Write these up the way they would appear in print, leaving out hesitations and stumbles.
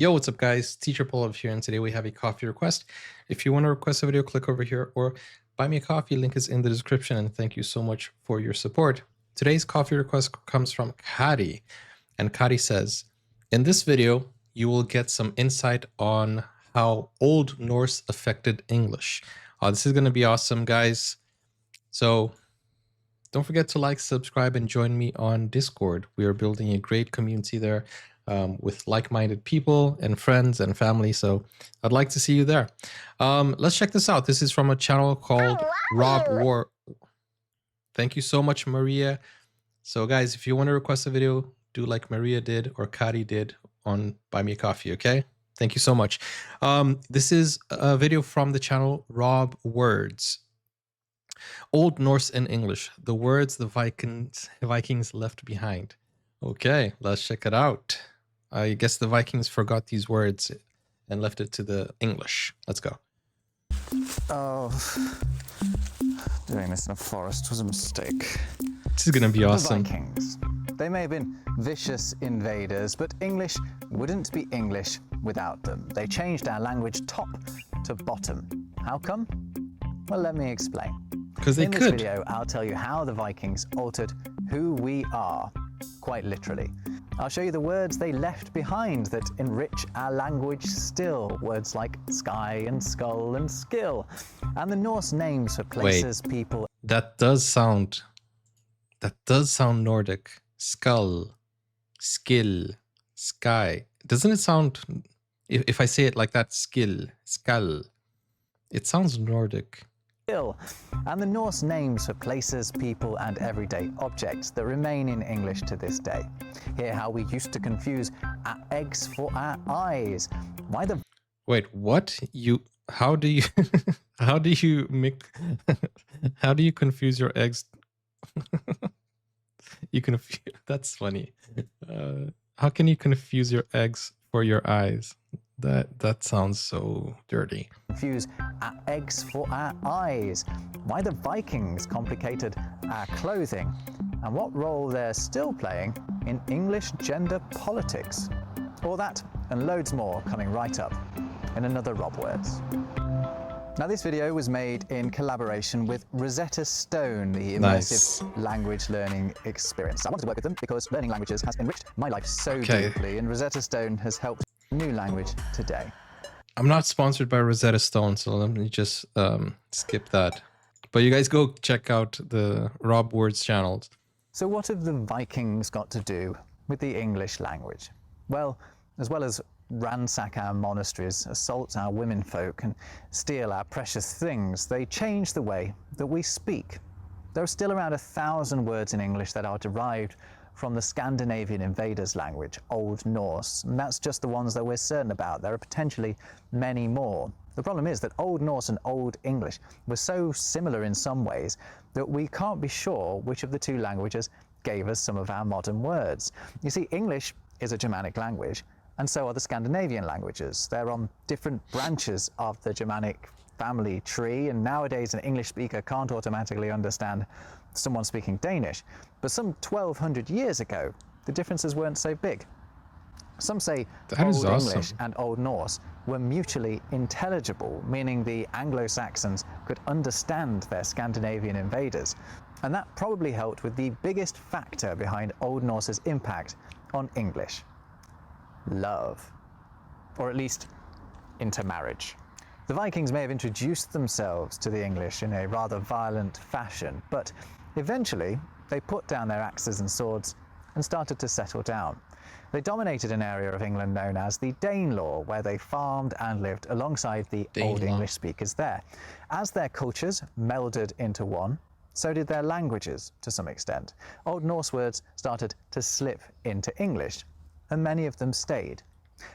Yo, what's up guys? Teacher Paul here, and today we have a coffee request. If you want to request a video, click over here or buy me a coffee. Link is in the description, and thank you so much for your support. Today's coffee request comes from Kari, and Kari says, in this video, you will get some insight on how Old Norse affected English. This is going to be awesome, guys. So don't forget to like, subscribe, and join me on Discord. We are building a great community there. With like-minded people and friends and family. So I'd like to see you there. Let's check this out. This is from a channel called Rob War. Thank you so much, Maria. So guys, if you want to request a video, do like Maria did or Kari did on Buy Me a Coffee, okay? Thank you so much. This is a video from the channel Rob Words. Old Norse in English, the words the Vikings left behind. Okay, let's check it out. I guess the Vikings forgot these words and left it to the English. Let's go. Oh, doing this in a forest was a mistake. This is gonna be awesome. The Vikings. They may have been vicious invaders, but English wouldn't be English without them. They changed our language top to bottom. How come? Well, let me explain. Because they could. In this video, I'll tell you how the Vikings altered who we are, quite literally. I'll show you the words they left behind that enrich our language still. Words like sky and skull and skill. And the Norse names for places, people. That does sound Nordic. Skull, skill, sky. Doesn't it sound, if I say it like that, skill, skull, it sounds Nordic. And the Norse names for places, people, and everyday objects that remain in English to this day. Hear how we used to confuse our eggs for our eyes. Why the... Wait, what? How do you confuse your eggs? That's funny. How can you confuse your eggs for your eyes? That sounds so dirty. Confuse our eggs for our eyes. Why the Vikings complicated our clothing, and what role they're still playing in English gender politics. All that and loads more coming right up in another Rob Words. Now this video was made in collaboration with Rosetta Stone, the immersive language learning experience. I wanted to work with them because learning languages has enriched my life so deeply, and Rosetta Stone has helped new language today. I'm not sponsored by Rosetta Stone, so let me just skip that. But you guys go check out the Rob Words channels. So what have the Vikings got to do with the English language? Well as ransack our monasteries, assault our womenfolk, and steal our precious things, they changed the way that we speak. There are still around 1,000 words in English that are derived from the Scandinavian invaders' language, Old Norse, and that's just the ones that we're certain about. There are potentially many more. The problem is that Old Norse and Old English were so similar in some ways that we can't be sure which of the two languages gave us some of our modern words. You see, English is a Germanic language, and so are the Scandinavian languages. They're on different branches of the Germanic family tree, and nowadays an English speaker can't automatically understand someone speaking Danish. But some 1,200 years ago, the differences weren't so big. Some say Old English and Old Norse were mutually intelligible, meaning the Anglo-Saxons could understand their Scandinavian invaders. And that probably helped with the biggest factor behind Old Norse's impact on English: love. Or at least intermarriage. The Vikings may have introduced themselves to the English in a rather violent fashion, but eventually they put down their axes and swords and started to settle down. They dominated an area of England known as the Danelaw, where they farmed and lived alongside the Old English speakers there. As their cultures melded into one, so did their languages to some extent. Old Norse words started to slip into English, and many of them stayed.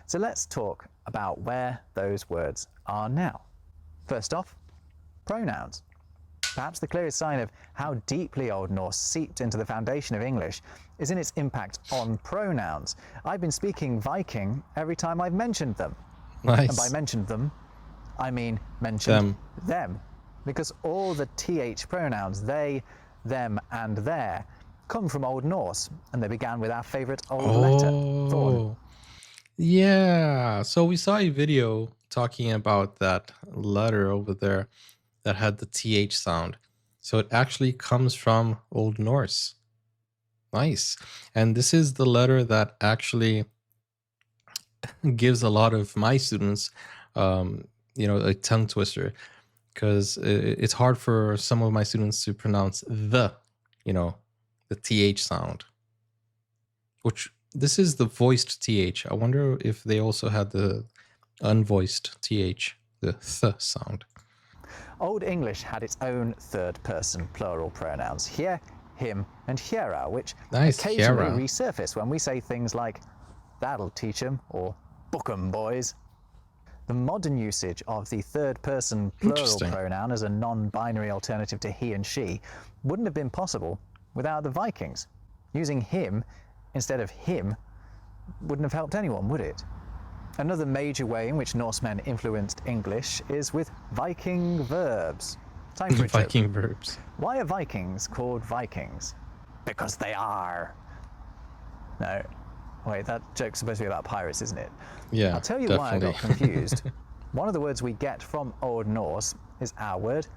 So let's talk about where those words are now. First off, pronouns. Perhaps the clearest sign of how deeply Old Norse seeped into the foundation of English is in its impact on pronouns. I've been speaking Viking every time I've mentioned them. Nice. And by mentioned them, I mean mentioned them. Because all the th pronouns, they, them, and their, come from Old Norse, and they began with our favourite old letter, thorn. Yeah. So we saw a video talking about that letter over there that had the TH sound. So it actually comes from Old Norse. Nice. And this is the letter that actually gives a lot of my students, a tongue twister, because it's hard for some of my students to pronounce you know, the TH sound, which this is the voiced TH. I wonder if they also had the unvoiced TH, the th sound. Old English had its own third-person plural pronouns, here, him, and hiera, which Nice, occasionally hiera. resurface when we say things like, "That'll teach 'em," or "Book 'em, boys." The modern usage of the third-person plural Interesting. pronoun as a non-binary alternative to he and she wouldn't have been possible without the Vikings. Using him instead of him wouldn't have helped anyone, would it? Another major way in which Norsemen influenced English is with Viking verbs. Time for a joke. Viking verbs. Why are Vikings called Vikings? Because they are. No, wait, that joke's supposed to be about pirates, isn't it? Yeah, I'll tell you definitely. why I got confused. One of the words we get from Old Norse is our word,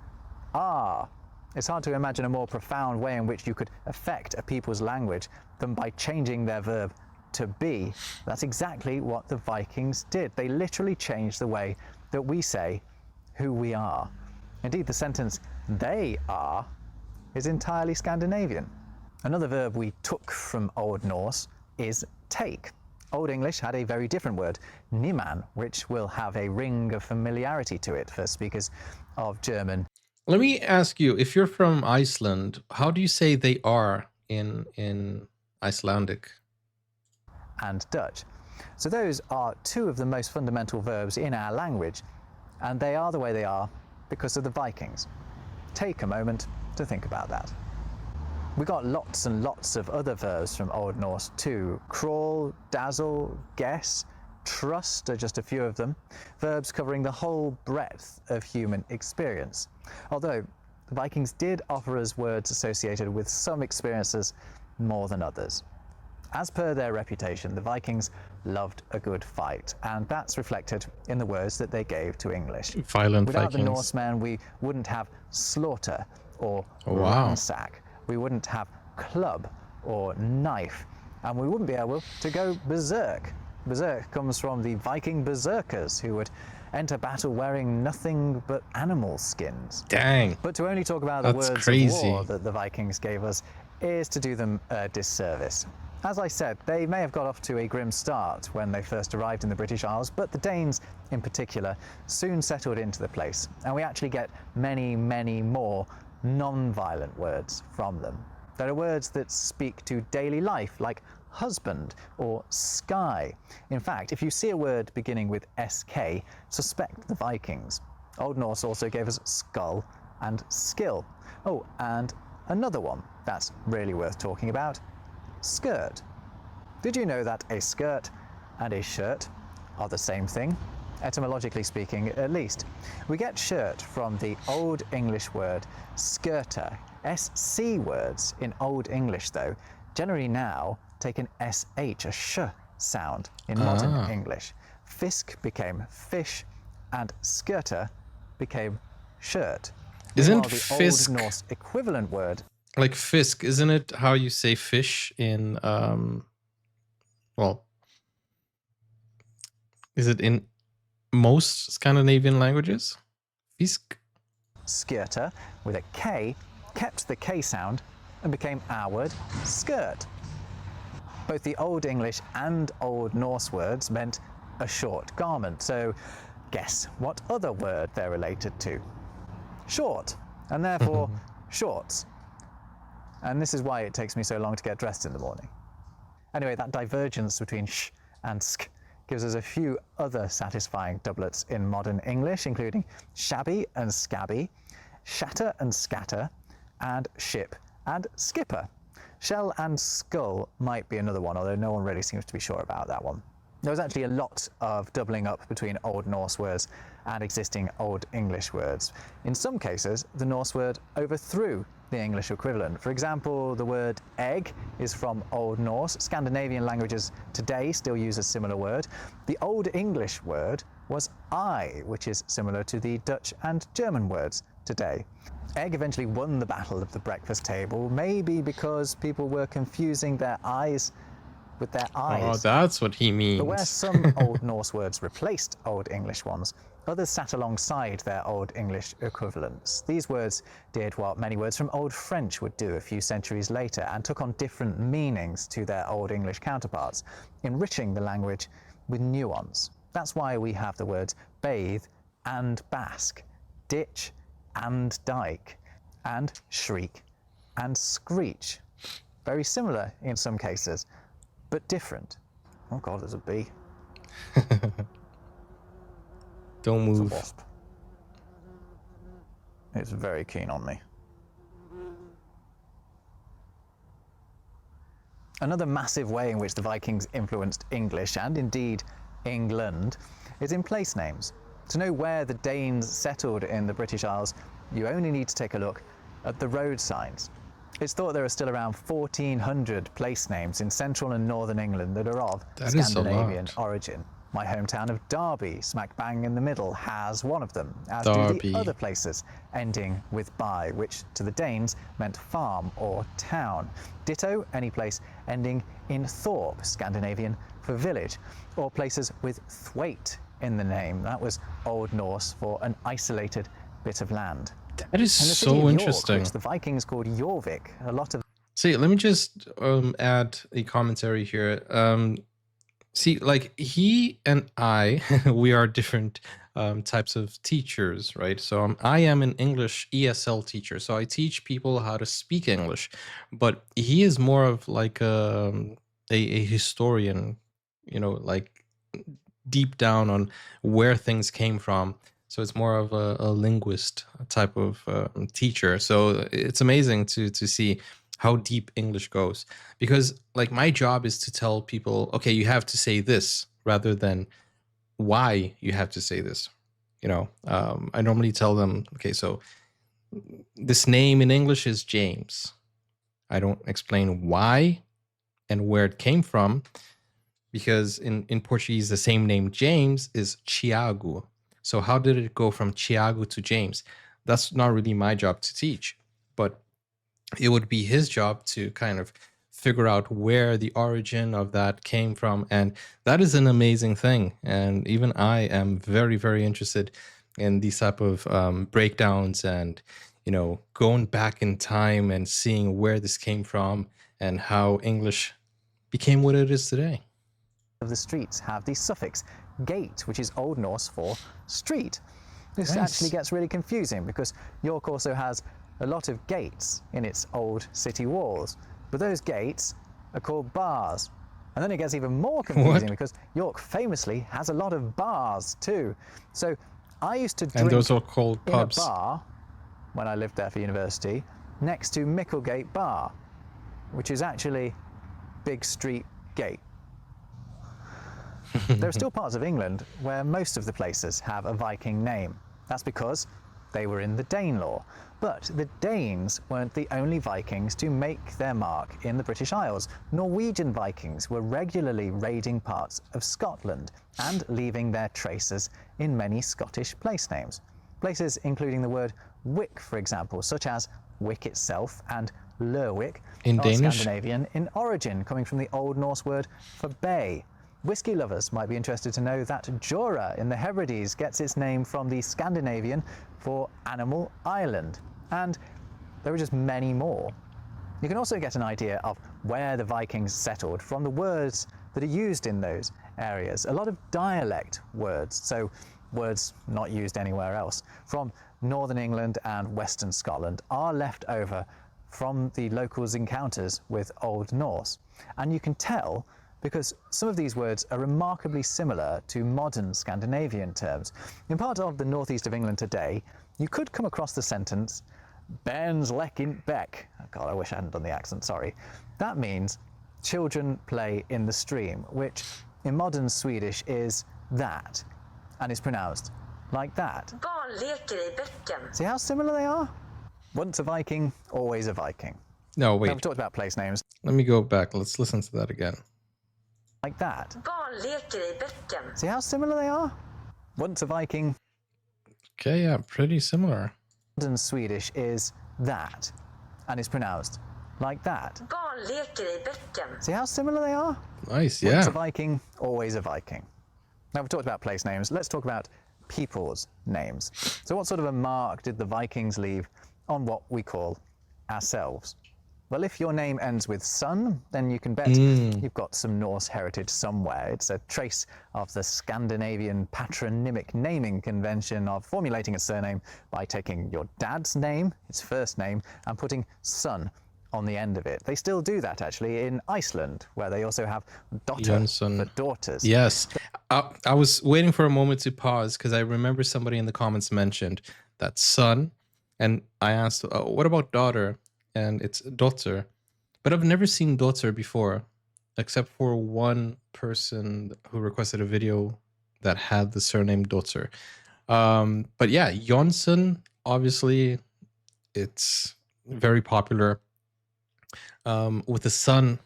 are. It's hard to imagine a more profound way in which you could affect a people's language than by changing their verb to be. That's exactly what the Vikings did. They literally changed the way that we say who we are. Indeed, the sentence, "they are," is entirely Scandinavian. Another verb we took from Old Norse is take. Old English had a very different word, niman, which will have a ring of familiarity to it for speakers of German. Let me ask you, if you're from Iceland, how do you say they are in Icelandic? And Dutch. So those are two of the most fundamental verbs in our language, and they are the way they are because of the Vikings. Take a moment to think about that. We got lots and lots of other verbs from Old Norse too. Crawl, dazzle, guess, trust are just a few of them. Verbs covering the whole breadth of human experience. Although the Vikings did offer us words associated with some experiences more than others. As per their reputation, the Vikings loved a good fight, and that's reflected in the words that they gave to English. Violent Without the Vikings. Norsemen, we wouldn't have slaughter or Wow. ransack. We wouldn't have club or knife, and we wouldn't be able to go berserk. Berserk comes from the Viking berserkers, who would enter battle wearing nothing but animal skins. Dang. But to only talk about the That's words crazy. of war that the Vikings gave us is to do them a disservice. As I said, they may have got off to a grim start when they first arrived in the British Isles, but the Danes in particular soon settled into the place, and we actually get many, many more non-violent words from them. There are words that speak to daily life, like husband or sky. In fact, if you see a word beginning with SK, suspect the Vikings. Old Norse also gave us skull and skill. Oh, and another one that's really worth talking about, skirt. Did you know that a skirt and a shirt are the same thing? Etymologically speaking, at least. We get shirt from the Old English word skirter. SC words in Old English, though, generally now take an SH, a sh sound in modern English. Fisk became fish, and skirter became shirt. Isn't Meanwhile, the fisk Old Norse equivalent word, like fisk? Isn't it how you say fish in well, is it in most Scandinavian languages? Fisk. skirter, with a K, kept the K sound and became our word, skirt. Both the Old English and Old Norse words meant a short garment, so guess what other word they're related to? Short, and therefore shorts. And this is why it takes me so long to get dressed in the morning. Anyway, that divergence between sh and sk gives us a few other satisfying doublets in modern English, including shabby and scabby, shatter and scatter, and ship and skipper. Shell and skull might be another one, although no one really seems to be sure about that one. There was actually a lot of doubling up between Old Norse words and existing Old English words. In some cases, the Norse word overthrew the English equivalent. For example, the word egg is from Old Norse. Scandinavian languages today still use a similar word. The Old English word was eye, which is similar to the Dutch and German words today. Egg eventually won the battle of the breakfast table, maybe because people were confusing their eyes with their eyes. Oh, that's what he means. But where some Old Norse words replaced Old English ones, others sat alongside their Old English equivalents. These words did what many words from Old French would do a few centuries later and took on different meanings to their Old English counterparts, enriching the language with nuance. That's why we have the words bathe and bask, ditch and dike, and shriek and screech. Very similar in some cases, but different. Oh God, there's a bee. Don't move. It's a wasp. It's very keen on me. Another massive way in which the Vikings influenced English, and indeed England, is in place names. To know where the Danes settled in the British Isles, you only need to take a look at the road signs. It's thought there are still around 1,400 place names in central and northern England that are of Scandinavian origin. My hometown of Derby, smack bang in the middle, has one of them, as do the other places ending with by, which to the Danes meant farm or town. Ditto any place ending in thorp, Scandinavian for village, or places with thwaite in the name. That was Old Norse for an isolated bit of land. That is so interesting. York, which the Vikings called Jorvik, a lot of... See, let me just add a commentary here. See, like he and I, we are different types of teachers, right? So I am an English ESL teacher, so I teach people how to speak English, but he is more of like a historian, you know, like deep down on where things came from. So it's more of a linguist type of teacher. So it's amazing to see how deep English goes, because like my job is to tell people, okay, you have to say this rather than why you have to say this. You know, I normally tell them, okay, so this name in English is James. I don't explain why and where it came from, because in Portuguese, the same name James is Tiago. So how did it go from Tiago to James? That's not really my job to teach, but it would be his job to kind of figure out where the origin of that came from. And that is an amazing thing. And even I am very, very interested in these type of breakdowns and, you know, going back in time and seeing where this came from and how English became what it is today. Of the streets have the suffix gate, which is Old Norse for street. This actually gets really confusing because York also has a lot of gates in its old city walls, but those gates are called bars. And then it gets even more confusing because York famously has a lot of bars too. So I used to drink and those are called pubs. In a bar when I lived there for university next to Micklegate Bar, which is actually Big Street Gate. There are still parts of England where most of the places have a Viking name. That's because they were in the Danelaw. But the Danes weren't the only Vikings to make their mark in the British Isles. Norwegian Vikings were regularly raiding parts of Scotland and leaving their traces in many Scottish place names. Places including the word wick, for example, such as Wick itself and Lerwick, in are Danish? Scandinavian in origin, coming from the Old Norse word for bay. Whiskey lovers might be interested to know that Jura in the Hebrides gets its name from the Scandinavian for animal island. And there are just many more. You can also get an idea of where the Vikings settled from the words that are used in those areas. A lot of dialect words, so words not used anywhere else, from northern England and western Scotland are left over from the locals' encounters with Old Norse. And you can tell because some of these words are remarkably similar to modern Scandinavian terms. In part of the northeast of England today, you could come across the sentence, Bairns lek in beck. Oh God, I wish I hadn't done the accent, sorry. That means children play in the stream, which in modern Swedish is that, and is pronounced like that. Barn leker I bäcken. See how similar they are? Once a Viking, always a Viking. No, Now, wait. we've talked about place names Let me go back. Let's listen to that again. like that. Barn leker i bäcken. See how similar they are? Once a Viking, Okay, yeah, pretty similar. modern Swedish is that, and it's pronounced like that. Barn leker i bäcken. See how similar they are? Nice, Once yeah. a Viking, always a Viking. Now, we've talked about place names. Let's talk about people's names. So what sort of a mark did the Vikings leave on what we call ourselves? Well, if your name ends with son, then you can bet you've got some Norse heritage somewhere. It's a trace of the Scandinavian patronymic naming convention of formulating a surname by taking your dad's name, his first name, and putting son on the end of it. They still do that, actually, in Iceland, where they also have dotter Jonsson. for daughters. Yes. I was waiting for a moment to pause because I remember somebody in the comments mentioned that son, and I asked, what about daughter? And it's dotter. But I've never seen dotter before, except for one person who requested a video that had the surname dotter. But yeah, Jonsson, obviously, it's very popular. With the son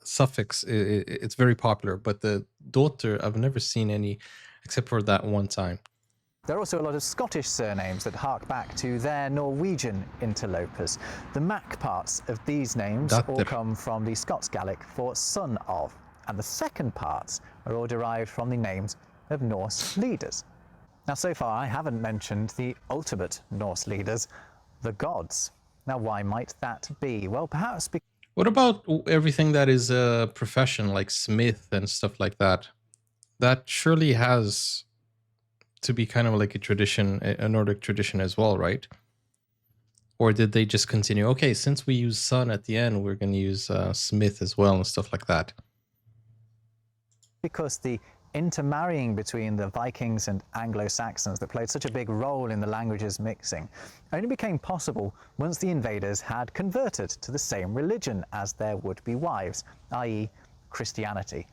suffix, it's very popular, but the daughter, I've never seen any except for that one time. There are also a lot of Scottish surnames that hark back to their Norwegian interlopers. The Mac parts of these names all Datter. come from the Scots Gaelic for son of, and the second parts are all derived from the names of Norse leaders. Now, so far I haven't mentioned the ultimate Norse leaders, the gods. Now, why might that be? Well, perhaps because What about everything that is a profession, like smith and stuff like that? That surely has to be kind of like a tradition, a Nordic tradition as well, right? Or did they just continue? Okay, since we use son at the end, we're going to use smith as well and stuff like that. the intermarrying between the Vikings and Anglo-Saxons that played such a big role in the languages mixing only became possible once the invaders had converted to the same religion as their would-be wives, i.e. Christianity.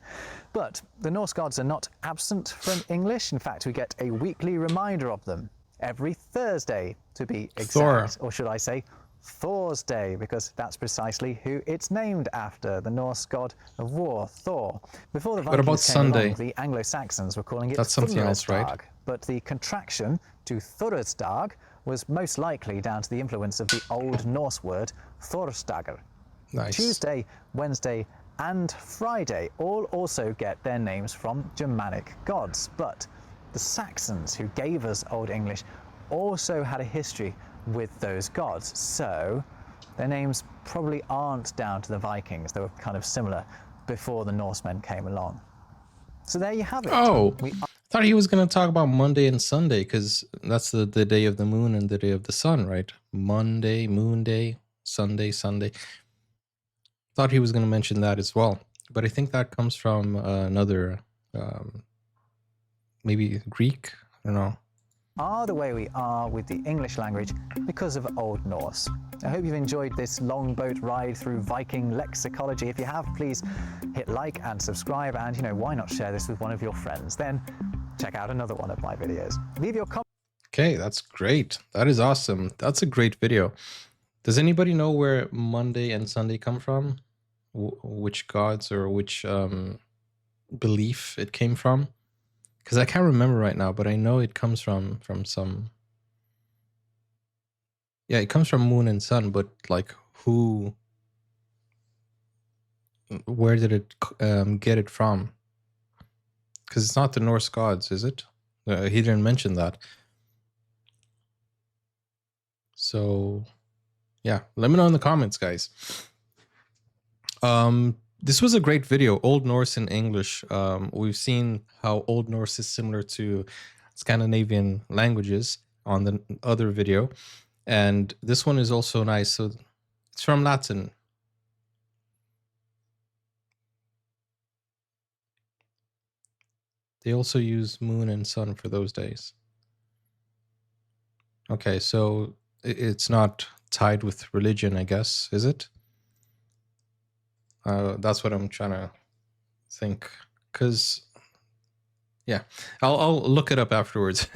But the Norse gods are not absent from English. In fact, we get a weekly reminder of them every Thursday, to be exact. Thor. Or should I say Thor's Day, because that's precisely who it's named after, the Norse god of war, Thor. Before the What about Vikings came Sunday? along, the Anglo-Saxons were calling it That's something else, right? Thorresdag, but the contraction to Thorresdag was most likely down to the influence of the Old Norse word Thorstagur. Nice. Tuesday, Wednesday, and Friday all also get their names from Germanic gods, but the Saxons, who gave us Old English, also had a history with those gods, so their names probably aren't down to the Vikings. They were kind of similar before the Norsemen came along. So there you have it. Oh, We thought he was going to talk about Monday and Sunday because that's the day of the moon and the day of the sun, right? Monday, moon day, Sunday, Sunday. Thought he was going to mention that as well, but I think that comes from another, maybe Greek. I don't know. are the way we are with the English language because of Old Norse. I hope you've enjoyed this long boat ride through Viking lexicology. If you have, please hit like and subscribe, and why not share this with one of your friends? Then check out another one of my videos. Leave your comments. Okay, that's great. That is awesome. That's a great video. Does anybody know where Monday and Sunday come from? Which gods or which belief it came from? Because I can't remember right now, but I know it comes from some... Yeah, it comes from moon and sun, but like who... Where did it get it from? Because it's not the Norse gods, is it? He didn't mention that. So, yeah, let me know in the comments, guys. This was a great video, Old Norse in English. We've seen how Old Norse is similar to Scandinavian languages on the other video. And this one is also nice. So it's from Latin. They also use moon and sun for those days. Okay, so it's not tied with religion, I guess, is it? That's what I'm trying to think. Because, yeah, I'll look it up afterwards.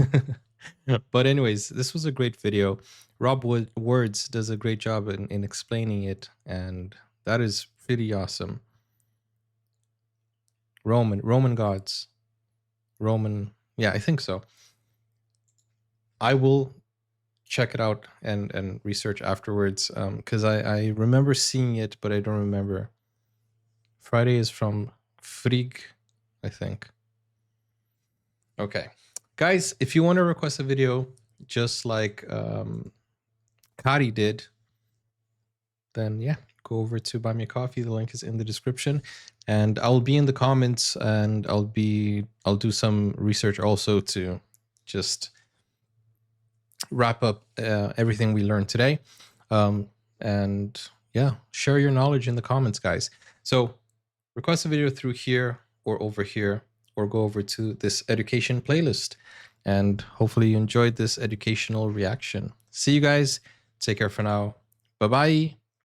But anyways, this was a great video. Rob Words does a great job in explaining it, and that is pretty awesome. Roman gods. Yeah, I think so. I will check it out and research afterwards, because I remember seeing it, but I don't remember. Friday is from Frigg, I think. Okay. Guys, if you want to request a video just like Kari did, then yeah, go over to Buy Me a Coffee. The link is in the description, and I'll be in the comments, and I'll do some research also to just wrap up everything we learned today. And yeah, share your knowledge in the comments, guys. So request a video through here or over here, or go over to this education playlist, and hopefully you enjoyed this educational reaction. See you guys. Take care for now. Bye-bye.